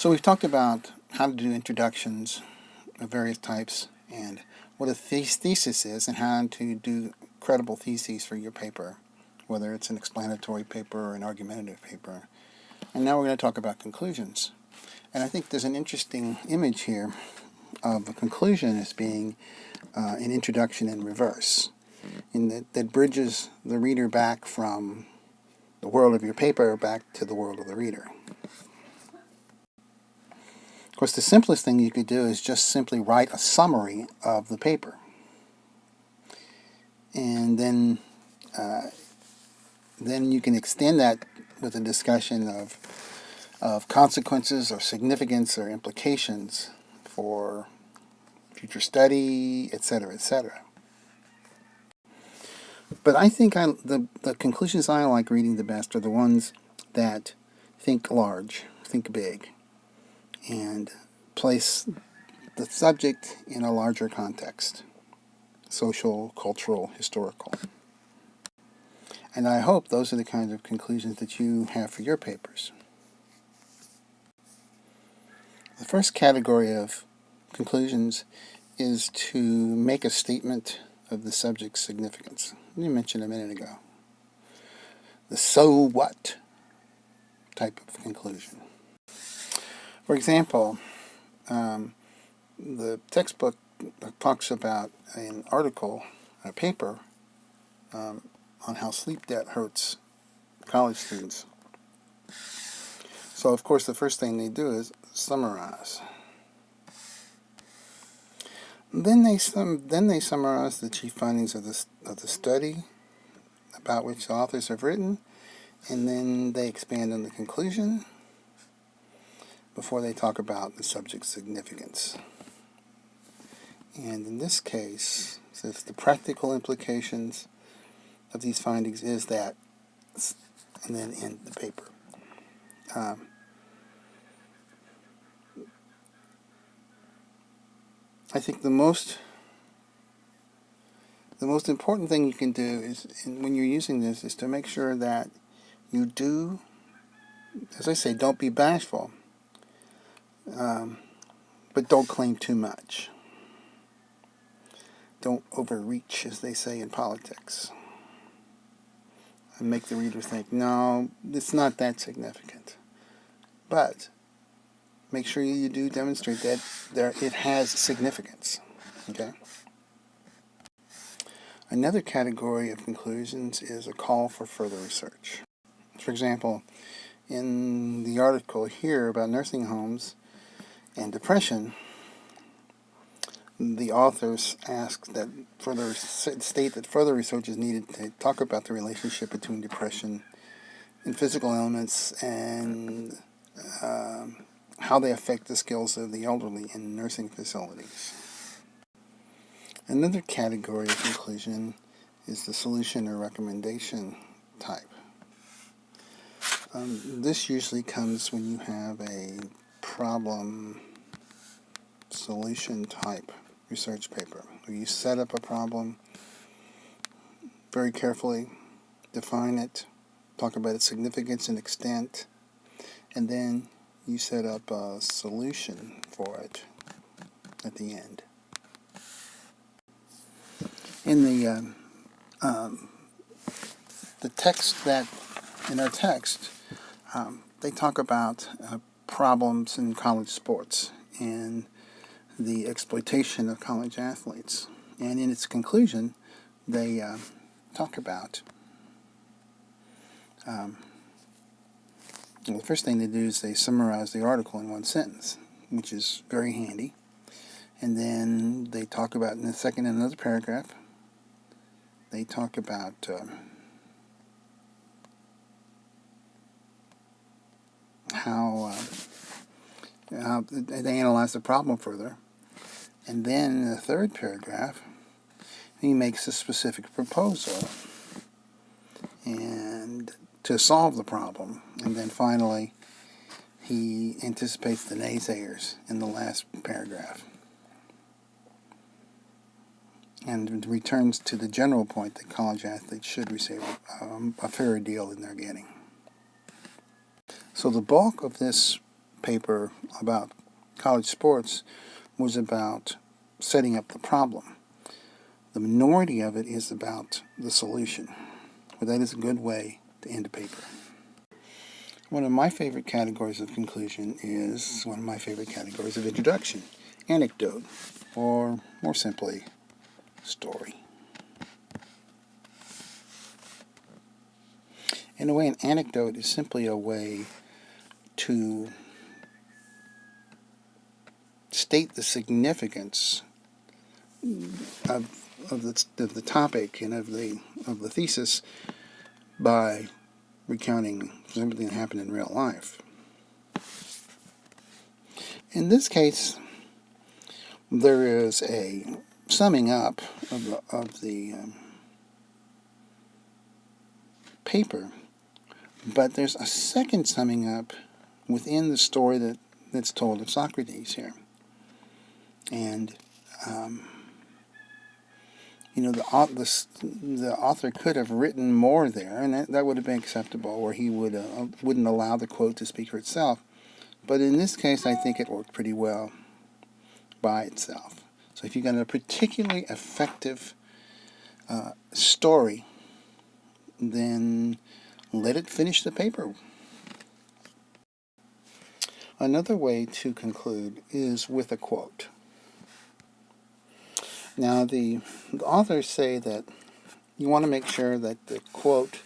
So we've talked about how to do introductions of various types and what a thesis is and how to do credible theses for your paper, whether it's an explanatory paper or an argumentative paper. And now we're going to talk about conclusions. And I think there's an interesting image here of a conclusion as being an introduction in reverse, in that bridges the reader back from the world of your paper back to the world of the reader. Of course, the simplest thing you could do is just simply write a summary of the paper. And then you can extend that with a discussion of consequences or significance or implications for future study, etc., etc. But I think the conclusions I like reading the best are the ones that think large, think big, and place the subject in a larger context, social, cultural, historical. And I hope those are the kinds of conclusions that you have for your papers. The first category of conclusions is to make a statement of the subject's significance. You mentioned a minute ago. The so what type of conclusion. For example, the textbook talks about an article, a paper, on how sleep debt hurts college students. So, of course, the first thing they do is summarize. Then they summarize the chief findings of the study about which the authors have written, and then they expand on the conclusion before they talk about the subject's significance. And in this case, since the practical implications of these findings is that, and then end the paper. I think the most important thing you can do is, when you're using this, is to make sure that you do, as I say, don't be bashful, but don't claim too much. Don't overreach, as they say in politics, and make the reader think, no, it's not that significant. But make sure you do demonstrate that it has significance. Okay? Another category of conclusions is a call for further research. For example, in the article here about nursing homes and depression, the authors state that further research is needed to talk about the relationship between depression and physical ailments and how they affect the skills of the elderly in nursing facilities. Another category of conclusion is the solution or recommendation type. This usually comes when you have a problem solution type research paper, where you set up a problem very carefully, define it, talk about its significance and extent, and then you set up a solution for it at the end. In the text that, in our text, they talk about problems in college sports and the exploitation of college athletes. And in its conclusion, they talk about, the first thing they do is they summarize the article in one sentence, which is very handy. And then they talk about, in the second and another paragraph, they talk about how they analyze the problem further. And then in the third paragraph, he makes a specific proposal and to solve the problem. And then finally, he anticipates the naysayers in the last paragraph, and returns to the general point that college athletes should receive a fairer deal than they're getting. So the bulk of this paper about college sports was about setting up the problem. The minority of it is about the solution. But that is a good way to end a paper. One of my favorite categories of conclusion is one of my favorite categories of introduction. Anecdote, or more simply, story. In a way, an anecdote is simply a way to state the significance of the topic and of the thesis by recounting something that happened in real life. In this case, there is a summing up of the paper, but there's a second summing up within the story that's told of Socrates here. And the author could have written more there, and that would have been acceptable, or he wouldn't allow the quote to speak for itself. But in this case, I think it worked pretty well by itself. So if you've got a particularly effective story, then let it finish the paper. Another way to conclude is with a quote. Now, the authors say that you want to make sure that the quote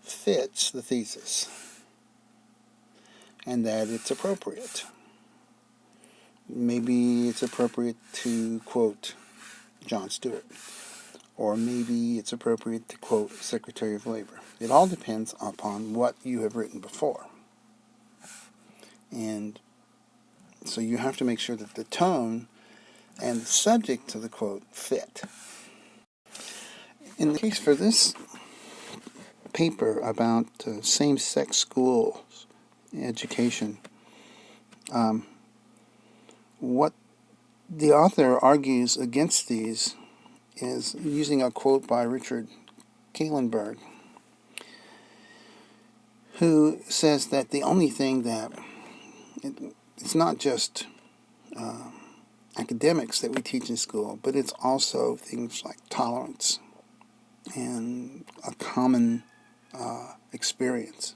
fits the thesis and that it's appropriate. Maybe it's appropriate to quote John Stewart, or maybe it's appropriate to quote Secretary of Labor. It all depends upon what you have written before. And so you have to make sure that the tone and the subject of the quote fit. In the case for this paper about same-sex schools education, what the author argues against these is using a quote by Richard Kahlenberg, who says that the only thing that it's not just academics that we teach in school, but it's also things like tolerance and a common experience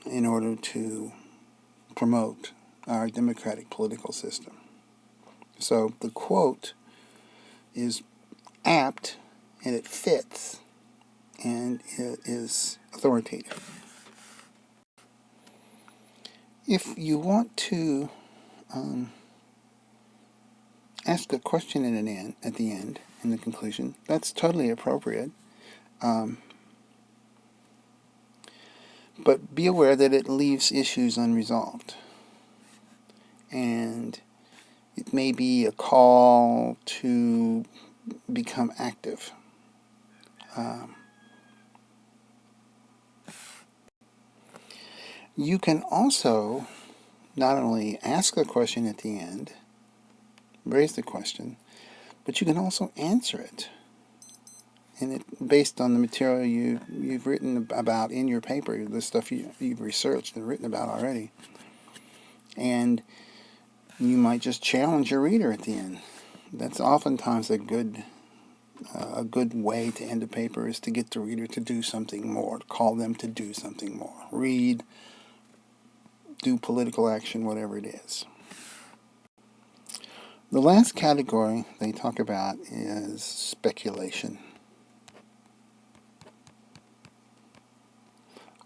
in order to promote our democratic political system. So the quote is apt, and it fits, and it is authoritative. If you want to ask a question at the end, in the conclusion, that's totally appropriate. But be aware that it leaves issues unresolved. And it may be a call to become active. You can also not only ask the question at the end, raise the question, but you can also answer it. And it based on the material you've written about in your paper, the stuff you've researched and written about already. And you might just challenge your reader at the end. That's oftentimes a good way to end a paper, is to get the reader to do something more, to call them to do something more. Read, do political action, whatever it is. The last category they talk about is speculation,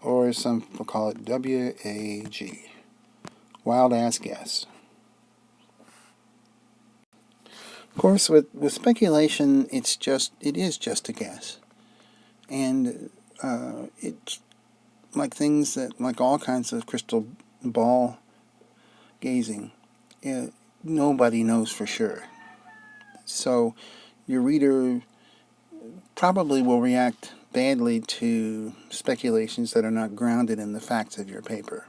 or as some people call it, WAG, wild ass guess. Of course, with speculation, it is just a guess, and it's like things like all kinds of crystal ball gazing. Nobody knows for sure. So your reader probably will react badly to speculations that are not grounded in the facts of your paper.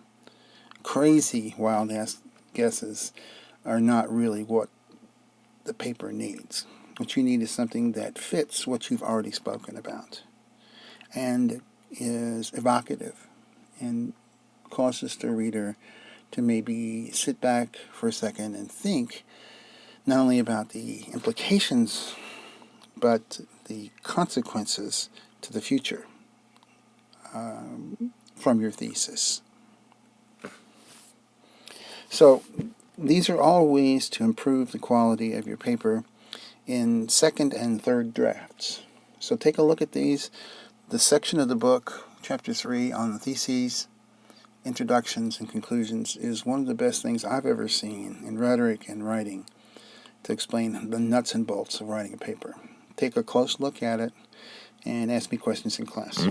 Crazy wild ass guesses are not really what the paper needs. What you need is something that fits what you've already spoken about and is evocative and causes the reader to maybe sit back for a second and think not only about the implications, but the consequences to the future from your thesis. So these are all ways to improve the quality of your paper in second and third drafts. So take a look at these. The section of the book, Chapter 3, on the theses, introductions, and conclusions is one of the best things I've ever seen in rhetoric and writing to explain the nuts and bolts of writing a paper. Take a close look at it and ask me questions in class.